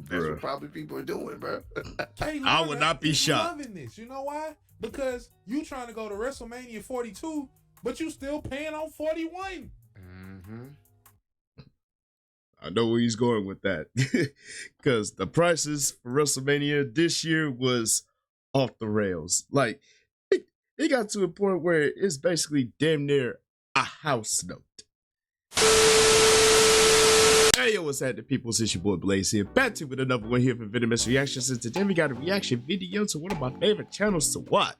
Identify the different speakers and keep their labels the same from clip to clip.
Speaker 1: That's what probably people are doing, bro.
Speaker 2: I would not be shocked. Loving this. You know why? Because you trying to go to WrestleMania 42, but you still paying on 41.
Speaker 1: Mm-hmm.
Speaker 3: I know where he's going with that. Because the prices for WrestleMania this year was off the rails. Like, it got to a point where it's basically damn near a house note. Hey, yo, what's happening, people? It's your boy Blaze here, back to you with another one here for Venomous Reactions. And today we got a reaction video to one of my favorite channels to watch,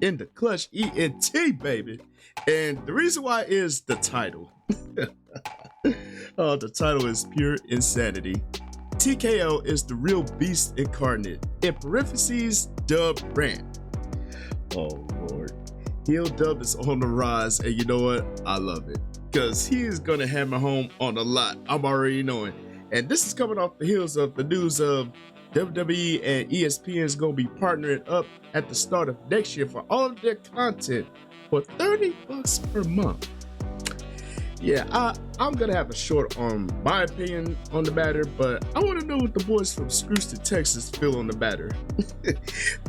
Speaker 3: In the Clutch ENT, baby. And the reason why is the title. The title is pure insanity. TKO is the real beast incarnate. In parentheses, dub Rant. Oh Lord, heel dub is on the rise, and you know what? I love it. Because he is going to hammer home on a lot. I'm already knowing. And this is coming off the heels of the news of WWE and ESPN is going to be partnering up at the start of next year for all of their content for $30 per month. Yeah, I'm going to have a short on my opinion on the matter, but I want to know what the boys from Scrooston, Texas feel on the matter.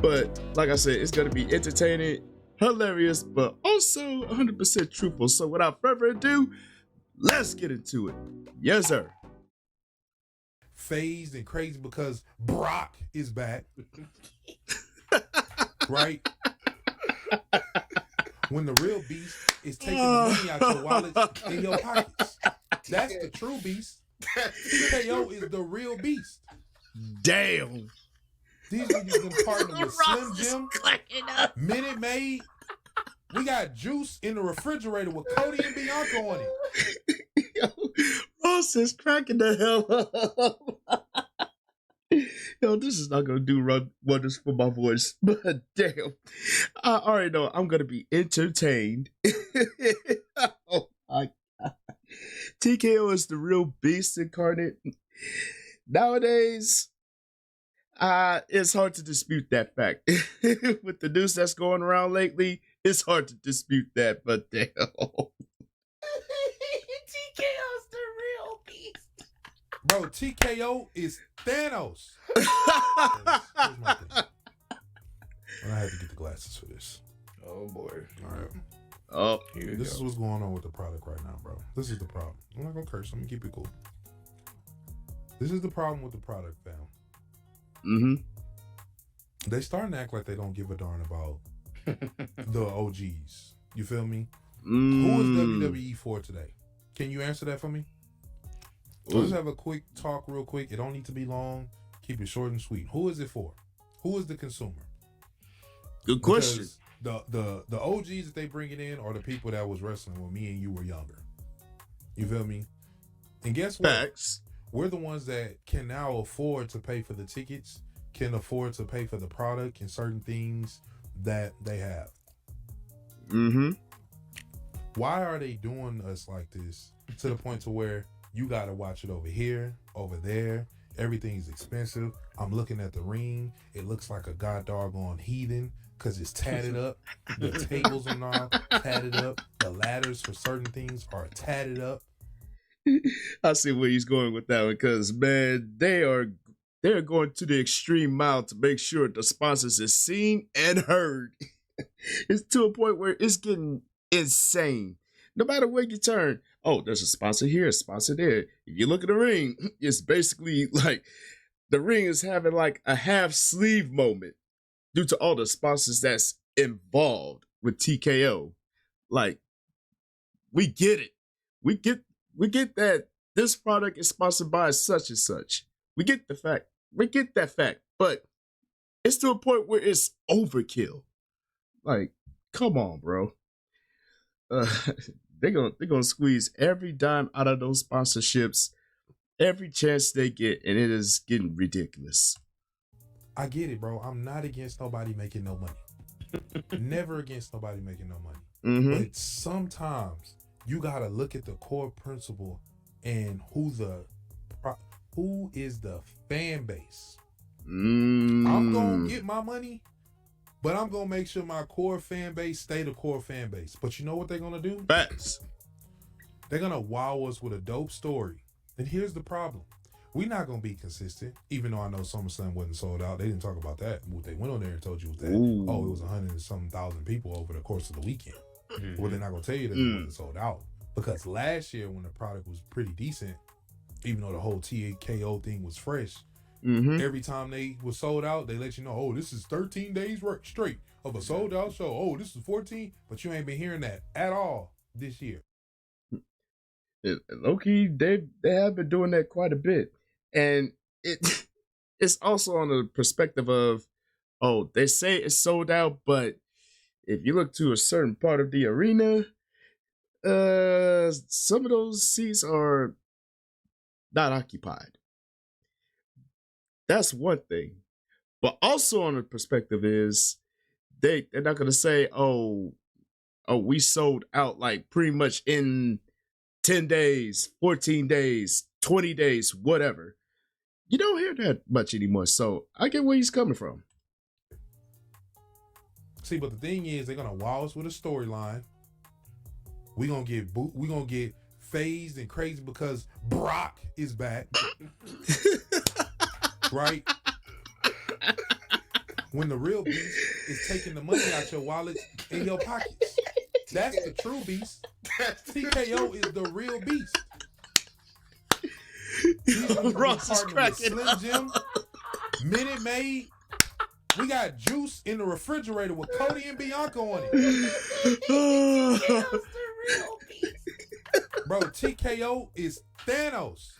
Speaker 3: But like I said, it's going to be entertaining, hilarious, but also 100% truthful. So without further ado, let's get into it. Yes, sir.
Speaker 2: Phased and crazy because Brock is back. Right? When the real beast is taking the money out your wallet in your pockets. That's the true beast. TKO is the real beast.
Speaker 3: Damn.
Speaker 2: These niggas been partnering with Slim Jim, Minute Maid. We got juice in the refrigerator with Cody and Bianca on it.
Speaker 3: Yo, Ross is cracking the hell up. Yo, this is not gonna do wonders for my voice, but damn, I already know I'm gonna be entertained. Oh my God. TKO is the real beast incarnate. Nowadays, it's hard to dispute that fact. With the news that's going around lately, it's hard to dispute that, but damn.
Speaker 1: TKO's the real beast.
Speaker 2: Bro, TKO is Thanos. Here's my thing. I had to get the glasses for this.
Speaker 1: Oh boy.
Speaker 2: All right.
Speaker 3: Oh,
Speaker 2: This is what's going on with the product right now, bro. This is the problem. I'm not gonna curse. I'm gonna keep it cool. This is the problem with the product, fam.
Speaker 3: Mm-hmm.
Speaker 2: They starting to act like they don't give a darn about the OGs. You feel me? Who is WWE for today? Can you answer that for me? Let's have a quick talk real quick. It don't need to be long. Keep it short and sweet. Who is it for? Who is the consumer?
Speaker 3: Good question.
Speaker 2: Because the OGs that they bringing in are the people that was wrestling when me and you were younger. You feel me? And guess what?
Speaker 3: Facts.
Speaker 2: We're the ones that can now afford to pay for the tickets, can afford to pay for the product and certain things that they have.
Speaker 3: Mm-hmm.
Speaker 2: Why are they doing us like this to the point to where you got to watch it over here, over there? Everything's expensive. I'm looking at the ring. It looks like a god doggone heathen because it's tatted up. The tables are now tatted up. The ladders for certain things are tatted up.
Speaker 3: I see where he's going with that one, because man, they're going to the extreme mile to make sure the sponsors is seen and heard. It's to a point where it's getting insane. No matter where you turn, oh, there's a sponsor here, a sponsor there. If you look at the ring, it's basically like the ring is having like a half sleeve moment due to all the sponsors that's involved with TKO. Like, we get it. We get that this product is sponsored by such and such. We get the fact. We get that fact. But it's to a point where it's overkill. Like, come on, bro. They're gonna squeeze every dime out of those sponsorships, every chance they get, and it is getting ridiculous.
Speaker 2: I get it, bro. I'm not against nobody making no money. Never against nobody making no money.
Speaker 3: Mm-hmm.
Speaker 2: But sometimes you gotta look at the core principle and who is the fan base. I'm gonna get my money, but I'm gonna make sure my core fan base stay the core fan base. But you know what they're gonna do?
Speaker 3: Facts.
Speaker 2: They're gonna wow us with a dope story. And here's the problem. we're not gonna be consistent. Even though I know SummerSlam wasn't sold out, they didn't talk about that. What they went on there and told you was that,
Speaker 3: Ooh.
Speaker 2: oh, it was 100 and some thousand people over the course of the weekend.
Speaker 1: Mm-hmm.
Speaker 2: Well, they're not gonna tell you that it wasn't sold out, because last year when the product was pretty decent, even though the whole TKO thing was fresh, every time they was sold out, they let you know, oh, this is 13 days work straight of a sold out show. Oh, this is 14, but you ain't been hearing that at all this year.
Speaker 3: Low-key, they have been doing that quite a bit. And it's also on the perspective of, oh, they say it's sold out, but if you look to a certain part of the arena, some of those seats are not occupied. That's one thing. But also on the perspective is, they're not going to say, oh, we sold out like pretty much in 10 days, 14 days, 20 days, whatever. You don't hear that much anymore. So I get where he's coming from.
Speaker 2: See, but the thing is, they're gonna wow us with a storyline. We gonna get phased and crazy because Brock is back, right? When the real beast is taking the money out your wallet and your pockets. That's the true beast. TKO is the real beast.
Speaker 3: Ross is cracking
Speaker 2: Slim Jim, Minute Maid. We got juice in the refrigerator with Cody and Bianca on it.
Speaker 1: TKO's the real beast.
Speaker 2: Bro, TKO is Thanos.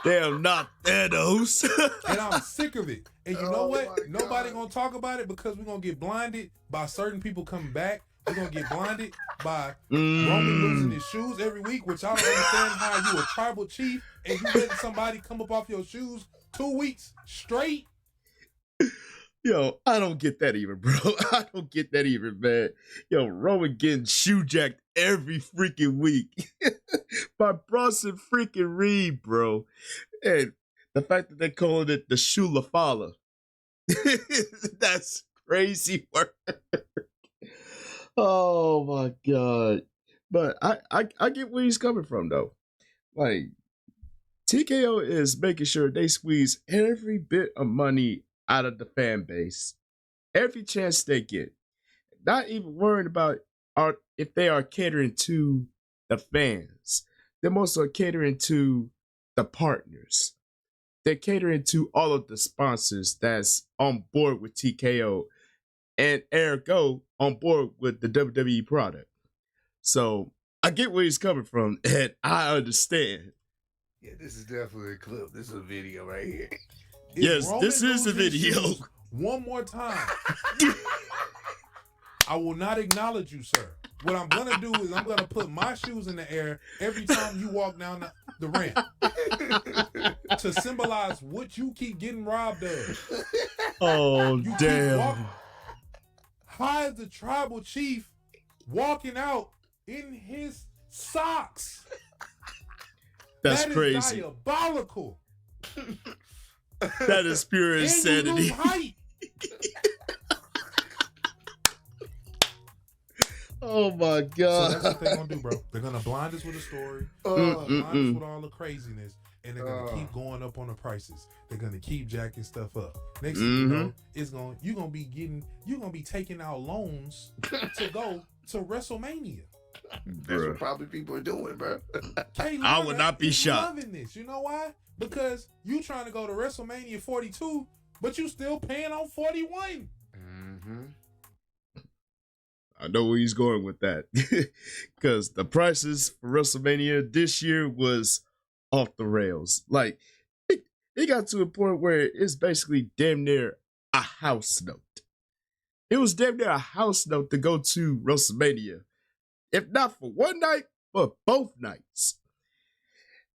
Speaker 3: Damn, not Thanos.
Speaker 2: And I'm sick of it. And you know what? Nobody gonna talk about it because we're gonna get blinded by certain people coming back. We're gonna get blinded by Roman losing his shoes every week, which I don't understand how you a tribal chief and you letting somebody come up off your shoes 2 weeks straight.
Speaker 3: Yo, I don't get that even, bro. I don't get that even, man. Yo, Roman getting shoe jacked every freaking week by Bronson freaking Reed, bro. And the fact that they're calling it the shoe Lafala, that's crazy work. Oh my god. But I get where he's coming from though. Like, TKO is making sure they squeeze every bit of money out of the fan base, every chance they get. Not even worrying about if they are catering to the fans. They're also catering to the partners. They're catering to all of the sponsors that's on board with TKO and ergo on board with the WWE product. So I get where he's coming from, and I understand.
Speaker 1: Yeah, this is definitely a clip. This is a video right here.
Speaker 3: Yes, this is a video.
Speaker 2: One more time, I will not acknowledge you, sir. What I'm gonna do is I'm gonna put my shoes in the air every time you walk down the ramp to symbolize what you keep getting robbed of.
Speaker 3: Oh, you damn.
Speaker 2: How is the tribal chief walking out in his socks?
Speaker 3: That's
Speaker 2: that
Speaker 3: crazy.
Speaker 2: Is diabolical.
Speaker 3: That is pure insanity. Oh my god.
Speaker 2: So that's what they're gonna do, bro. They're gonna blind us with a story, blind us with all the craziness, and they're gonna keep going up on the prices. They're gonna keep jacking stuff up. Next thing you know, you're gonna be taking out loans to go to WrestleMania.
Speaker 1: That's what probably people are doing, bro.
Speaker 3: I would not be shocked.
Speaker 2: Loving this. You know why? Because you trying to go to WrestleMania 42, but you still paying on 41.
Speaker 3: I know where he's going with that. Because the prices for WrestleMania this year was off the rails. Like, it got to a point where it's basically damn near a house note. It was damn near a house note to go to WrestleMania. If not for one night, but both nights.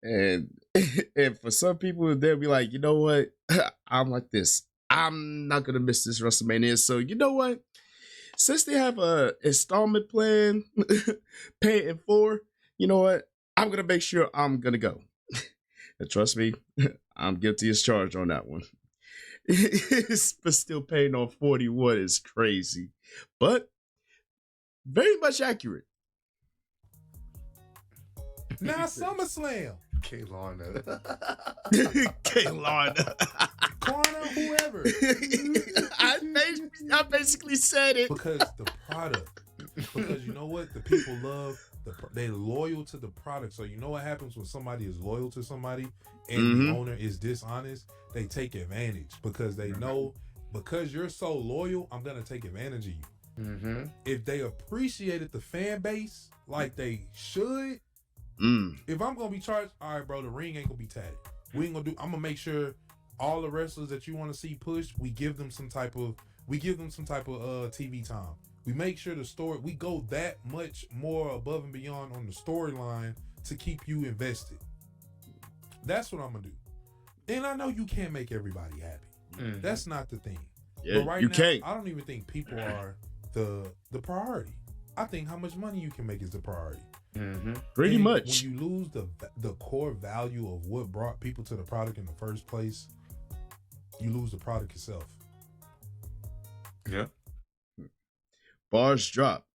Speaker 3: And for some people, they'll be like, you know what? I'm like this. I'm not going to miss this WrestleMania. So, you know what? Since they have a installment plan, pay it in 4, you know what? I'm going to make sure I'm going to go. And trust me, I'm guilty as charged on that one. But still paying on 41 is crazy. But very much accurate.
Speaker 2: Now SummerSlam.
Speaker 1: K-Lana.
Speaker 3: K-Lana.
Speaker 2: Klarna, whoever.
Speaker 3: I basically said it.
Speaker 2: Because the product. Because you know what? The people love they're loyal to the product. So you know what happens when somebody is loyal to somebody and the owner is dishonest? They take advantage because they know because you're so loyal, I'm gonna take advantage of you.
Speaker 1: Mm-hmm.
Speaker 2: If they appreciated the fan base like they should, if I'm gonna be charged, all right, bro, the ring ain't gonna be tatted. We ain't gonna do. I'm gonna make sure all the wrestlers that you want to see pushed, we give them some type of TV time. We make sure the story, we go that much more above and beyond on the storyline to keep you invested. That's what I'm gonna do. And I know you can't make everybody happy. Mm-hmm. That's not the thing.
Speaker 3: Yeah,
Speaker 2: but right
Speaker 3: you
Speaker 2: now,
Speaker 3: can't.
Speaker 2: I don't even think people are the priority. I think how much money you can make is the priority.
Speaker 3: Mm-hmm. Pretty much.
Speaker 2: When you lose the core value of what brought people to the product in the first place, you lose the product itself.
Speaker 1: Yeah.
Speaker 3: Bars drop,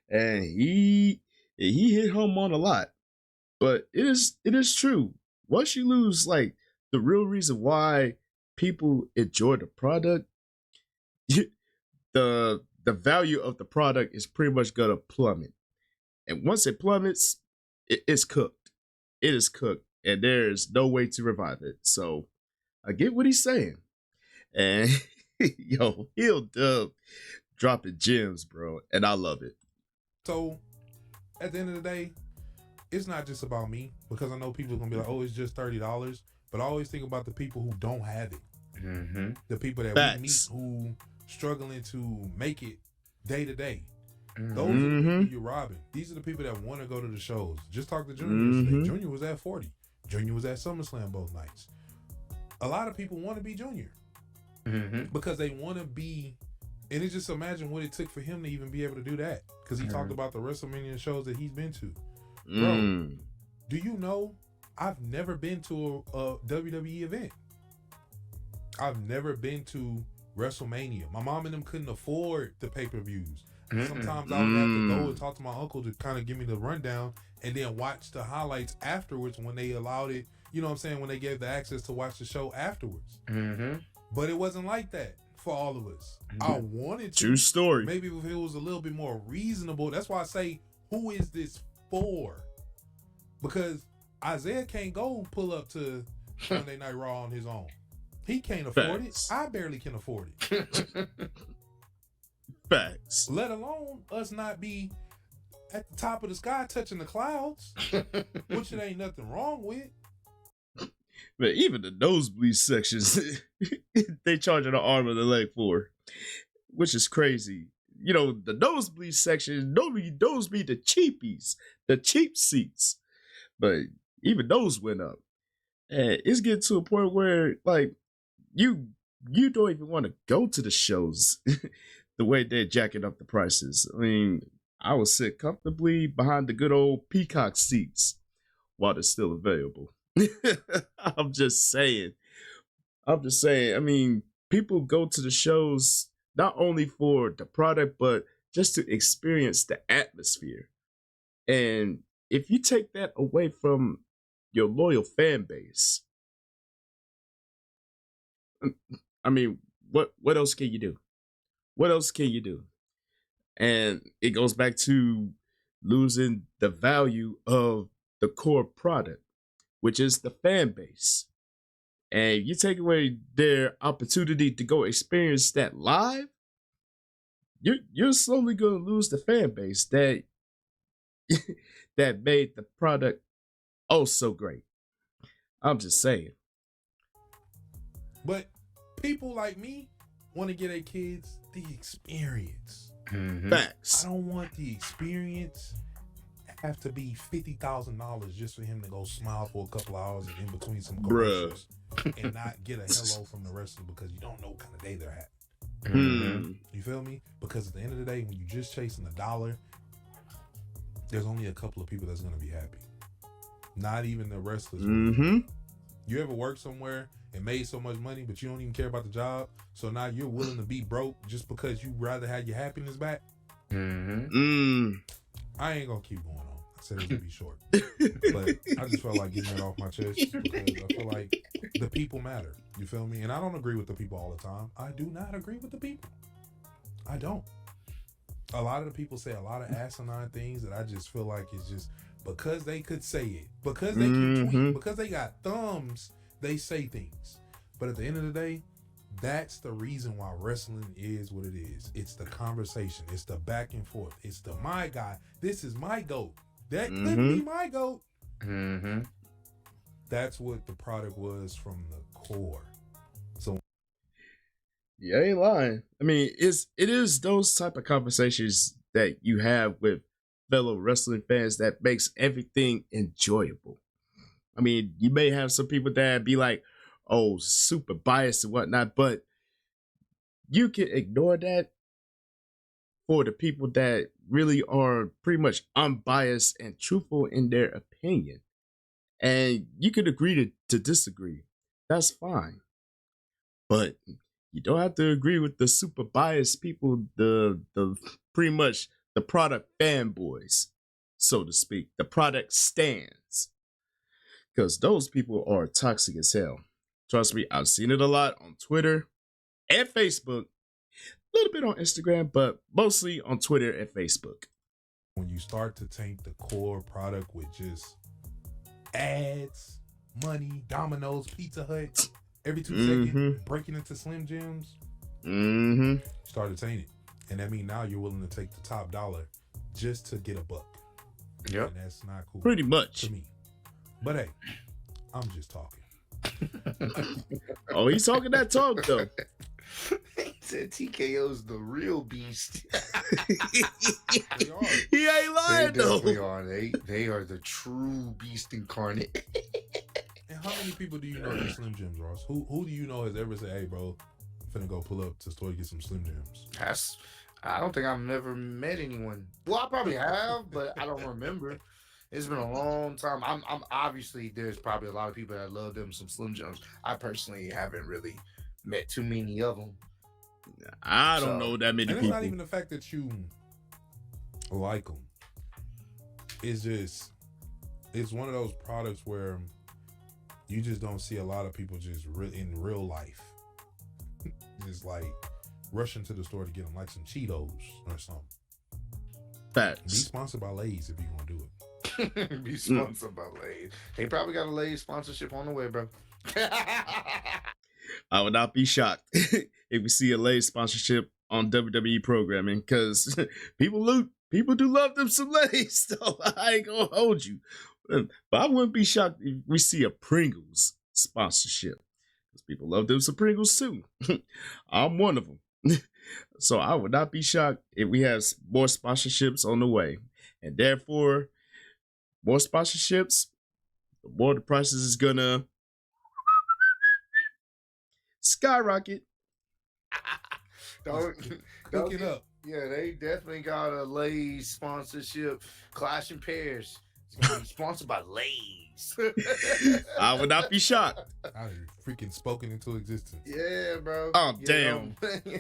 Speaker 3: and he hit home on a lot. But it is true. Once you lose like the real reason why people enjoy the product, the value of the product is pretty much gonna plummet. And once it plummets, it's cooked. It is cooked, and there's no way to revive it. So I get what he's saying. And yo, Heel Dub dropping gems, bro, and I love it.
Speaker 2: So at the end of the day, it's not just about me, because I know people are gonna be like, "Oh, it's just $30," but I always think about the people who don't have it. Mm-hmm. The people that we meet who struggling to make it day to day. Those are the people you're robbing. These are the people that want to go to the shows. Just talk to Junior yesterday. Junior was at 40. Junior was at SummerSlam both nights. A lot of people want to be Junior because they want to be, and it's just imagine what it took for him to even be able to do that, because he talked about the WrestleMania shows that he's been to. Bro, do you know I've never been to a WWE event? I've never been to WrestleMania. My mom and them couldn't afford the pay-per-views. Sometimes I would have to go and talk to my uncle to kind of give me the rundown and then watch the highlights afterwards when they allowed it, you know what I'm saying, when they gave the access to watch the show afterwards. But it wasn't like that for all of us. I wanted to.
Speaker 3: True story.
Speaker 2: Maybe if it was a little bit more reasonable. That's why I say, who is this for? Because Isaiah can't go pull up to Monday Night Raw on his own. He can't afford it. I barely can afford it.
Speaker 3: Facts.
Speaker 2: Let alone us not be at the top of the sky touching the clouds, which it ain't nothing wrong with.
Speaker 3: But even the nosebleed sections, they charge an arm and a leg for, which is crazy. You know, the nosebleed section, those be the cheapies, the cheap seats. But even those went up. And it's getting to a point where, like, you don't even want to go to the shows the way they're jacking up the prices. I mean, I would sit comfortably behind the good old Peacock seats while they're still available. I'm just saying. I mean, people go to the shows not only for the product, but just to experience the atmosphere. And if you take that away from your loyal fan base, I mean, what else can you do? What else can you do? And it goes back to losing the value of the core product, which is the fan base. And you take away their opportunity to go experience that live, you're slowly going to lose the fan base that that made the product oh so great. I'm just saying.
Speaker 2: But people like me want to get their kids the experience.
Speaker 3: Facts.
Speaker 2: I don't want the experience have to be $50,000 just for him to go smile for a couple hours and in between some commercials and not get a hello from the wrestler because you don't know what kind of day they're having. You feel me? Because at the end of the day, when you're just chasing a dollar, there's only a couple of people that's going to be happy. Not even the wrestlers. You ever work somewhere and made so much money, but you don't even care about the job, so now you're willing to be broke just because you rather have your happiness back? I ain't gonna keep going on. I said it would be short. But I just felt like getting it off my chest because I feel like the people matter. You feel me? And I don't agree with the people all the time. I do not agree with the people. I don't. A lot of the people say a lot of asinine things that I just feel like it's just because they could say it, because they can tweet, because they got thumbs, they say things. But at the end of the day, that's the reason why wrestling is what it is. It's the conversation. It's the back and forth. It's the my guy. This is my GOAT. That could be my GOAT. That's what the product was from the core. So
Speaker 3: You ain't lying. I mean, it is those type of conversations that you have with fellow wrestling fans that makes everything enjoyable. I mean, you may have some people that be like, oh, super biased and whatnot, but you can ignore that for the people that really are pretty much unbiased and truthful in their opinion. And you can agree to disagree. That's fine. But you don't have to agree with the super biased people, the pretty much the product fanboys, so to speak, the product stands. Because those people are toxic as hell. Trust me, I've seen it a lot on Twitter and Facebook, a little bit on Instagram, but mostly on Twitter and Facebook.
Speaker 2: when you start to taint the core product with just ads, money, Domino's, Pizza Hut, every 2 seconds, breaking into Slim Jims, start to taint it. And that means now you're willing to take the top dollar just to get a buck.
Speaker 1: Yep.
Speaker 2: And that's not cool.
Speaker 3: Pretty much.
Speaker 2: To me. But hey, I'm just talking.
Speaker 3: Oh, he's talking that talk though.
Speaker 1: He said TKO's the real beast.
Speaker 2: They are.
Speaker 3: He ain't lying
Speaker 1: They
Speaker 3: though.
Speaker 1: definitely are. They are the true beast incarnate.
Speaker 2: And how many people do you know that Slim Jims, Ross? Who do you know has ever said, hey, bro, I'm finna go pull up to the store to get some Slim Jims?
Speaker 1: I don't think I've never met anyone. Well, I probably have, but I don't remember. It's been a long time. I'm obviously there's probably a lot of people that love them some Slim Jims. I personally haven't really met too many of them.
Speaker 3: I don't know that many
Speaker 2: And it's
Speaker 3: people.
Speaker 2: not even the fact that you like them. It's just, it's one of those products where you just don't see a lot of people just in real life. Just like rushing to the store to get them like some Cheetos or something. Be
Speaker 3: Facts.
Speaker 2: sponsored by Lay's if you're going to do it.
Speaker 1: Be sponsored by Lay's. They probably got a Lay's sponsorship on the way, bro.
Speaker 3: I would not be shocked if we see a Lay's sponsorship on WWE programming, because people do love them some Lay's, so I ain't gonna hold you. But I wouldn't be shocked if we see a Pringles sponsorship, because people love them some Pringles too. I'm one of them. So I would not be shocked if we have more sponsorships on the way. And therefore, more sponsorships, the more the prices is gonna skyrocket.
Speaker 1: Don't
Speaker 2: Hook it up.
Speaker 1: Yeah, they definitely got a Lay's sponsorship. Clash and Pairs. It's gonna be sponsored by Lay's.
Speaker 3: I would not be shocked.
Speaker 2: I freaking spoken into existence.
Speaker 1: Yeah, bro.
Speaker 3: Oh,
Speaker 1: You
Speaker 3: damn.
Speaker 1: know,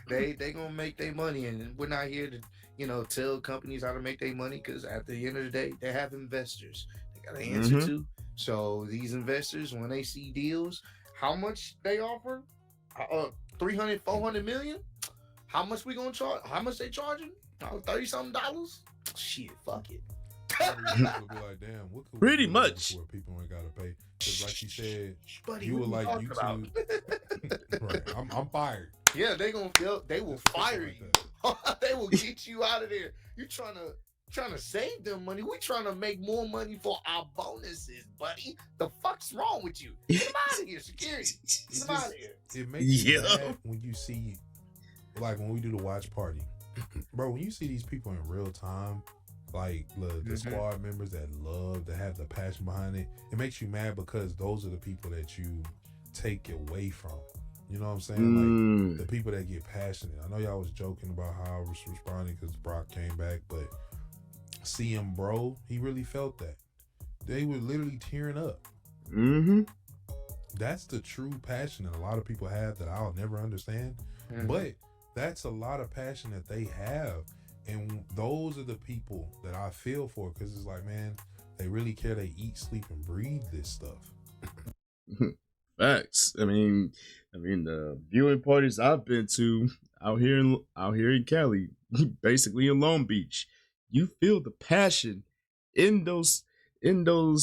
Speaker 1: they gonna make their money, and we're not here to tell companies how to make their money, because at the end of the day, they have investors they got to answer to. So these investors, when they see deals, how much they offer, 300, 400 million. How much we gonna charge? How much they charging? $30-something. Shit, fuck it.
Speaker 2: People be like, damn, what could
Speaker 3: Pretty
Speaker 2: we do
Speaker 3: much.
Speaker 2: where people ain't gotta pay? Because like you said,
Speaker 1: Buddy,
Speaker 2: you
Speaker 1: what
Speaker 2: were like
Speaker 1: talking about?
Speaker 2: YouTube. Right, I'm fired.
Speaker 1: Yeah, they will fire you. They will get you out of there. You trying to save them money. We trying to make more money for our bonuses, buddy. The fuck's wrong with you? Get them out of here, security. Get them out of here.
Speaker 2: It makes you mad when you see, like when we do the watch party, bro. When you see these people in real time, like the squad members that love to have the passion behind it, it makes you mad because those are the people that you take away from. You know what I'm saying? Like the people that get passionate. I know y'all was joking about how I was responding because Brock came back, but CM Bro, he really felt that. They were literally tearing up. That's the true passion that a lot of people have that I'll never understand. But that's a lot of passion that they have And those are the people that I feel for, because it's like, man, they really care. They eat, sleep, and breathe this stuff.
Speaker 3: Facts. I mean, the viewing parties I've been to out here in Cali, basically in Long Beach, you feel the passion in those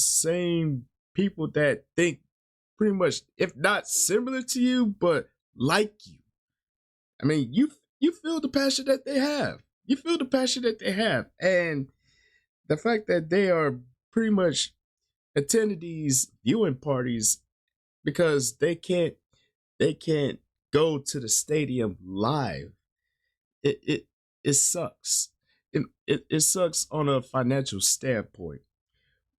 Speaker 3: same people that think pretty much, if not similar to you, but like you. I mean, you feel the passion that they have. You feel the passion that they have, and the fact that they are pretty much attending these viewing parties because they can't go to the stadium live. It sucks. It sucks on a financial standpoint.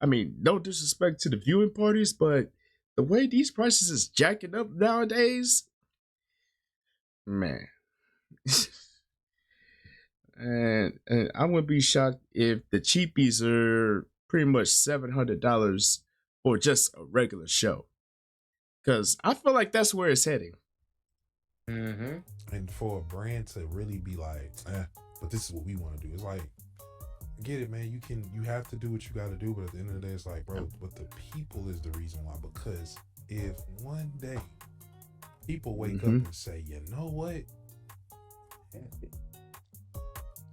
Speaker 3: I mean, no disrespect to the viewing parties, but the way these prices is jacking up nowadays, man. and I wouldn't be shocked if the cheapies are pretty much $700 for just a regular show. Because I feel like that's where it's heading.
Speaker 1: Mm-hmm.
Speaker 2: And for a brand to really be like, but this is what we want to do. It's like, I get it, man. You have to do what you got to do, but at the end of the day, it's like, bro, but the people is the reason why. Because if one day people wake up and say, you know what,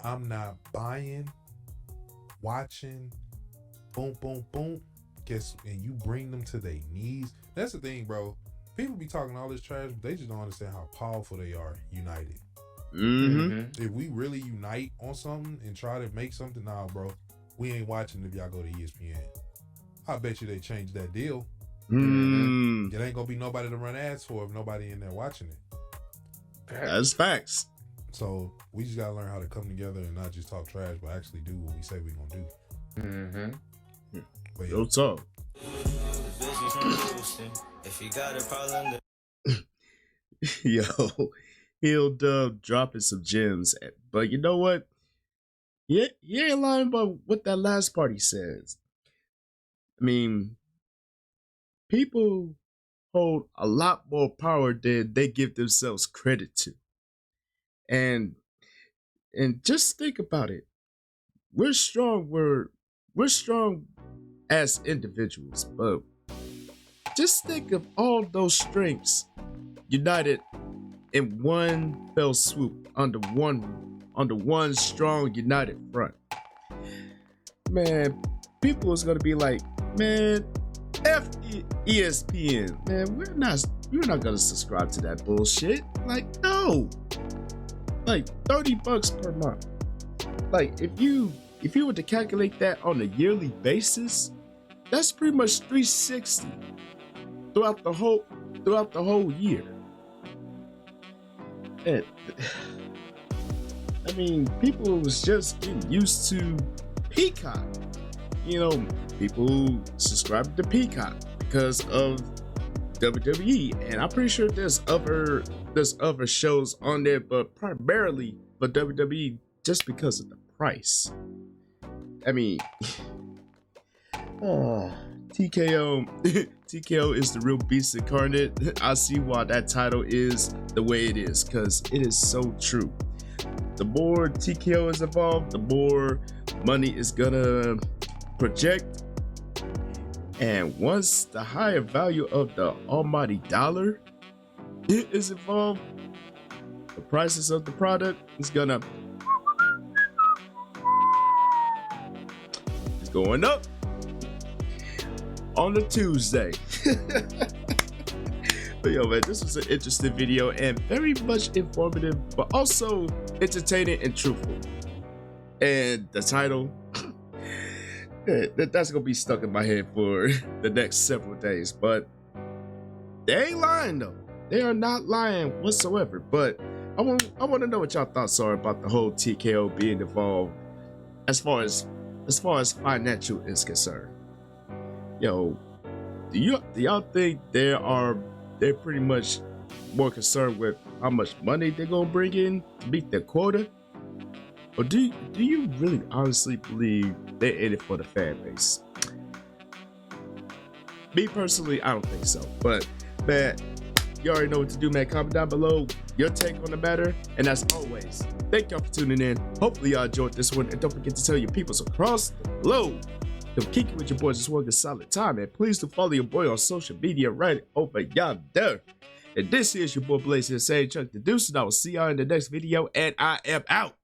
Speaker 2: I'm not buying, watching, boom, boom, boom. And you bring them to their knees. That's the thing, bro. People be talking all this trash, but they just don't understand how powerful they are united.
Speaker 3: Mm-hmm.
Speaker 2: If we really unite on something and try to make something, nah, bro, we ain't watching if y'all go to ESPN. I bet you they change that deal.
Speaker 3: Mm.
Speaker 2: It ain't gonna be nobody to run ads for if nobody in there watching it.
Speaker 3: That's facts.
Speaker 2: So we just gotta learn how to come together and not just talk trash, but actually do what we say we're gonna do.
Speaker 1: Mm-hmm.
Speaker 2: But
Speaker 3: Yo, talk.
Speaker 4: If you got a problem,
Speaker 3: Yo, Hill Dub dropping some gems. But you know what? Yeah, he ain't lying about what that last party says. I mean, people hold a lot more power than they give themselves credit to. And just think about it. We're strong. We're strong as individuals, but just think of all those strengths united in one fell swoop under one strong united front. Man, people is gonna be like, man, F ESPN, man, we're not gonna subscribe to that bullshit. Like, no, like $30 per month. Like, if you were to calculate that on a yearly basis, that's pretty much $360 throughout the whole year. And I mean, people was just getting used to Peacock. You know, people subscribe to Peacock because of WWE, and I'm pretty sure there's other shows on there, but primarily for WWE just because of the price. I mean, TKO is the real beast incarnate. I see why that title is the way it is, because it is so true. The more TKO is involved, the more money is gonna project. And once the higher value of the almighty dollar is involved, the prices of the product is gonna going up on a Tuesday. But yo, man, this was an interesting video and very much informative, but also entertaining and truthful. And the title, that's gonna be stuck in my head for the next several days. But they ain't lying though. They are not lying whatsoever. But I want to know what y'all thoughts are about the whole TKO being involved as far as financial is concerned. Yo, do y'all think they're pretty much more concerned with how much money they're gonna bring in to meet their quota? Or do you really honestly believe they're in it for the fan base? Me personally, I don't think so. But man, You already know what to do, man. Comment down below your take on the matter. And as always, thank y'all for tuning in. Hopefully y'all enjoyed this one. And don't forget to tell your peoples across the globe. Come kick it with your boys. Just work a solid time. And please do follow your boy on social media right over yonder. And this is your boy Blaze here saying Chuck the Deuce. And I will see y'all in the next video. And I am out.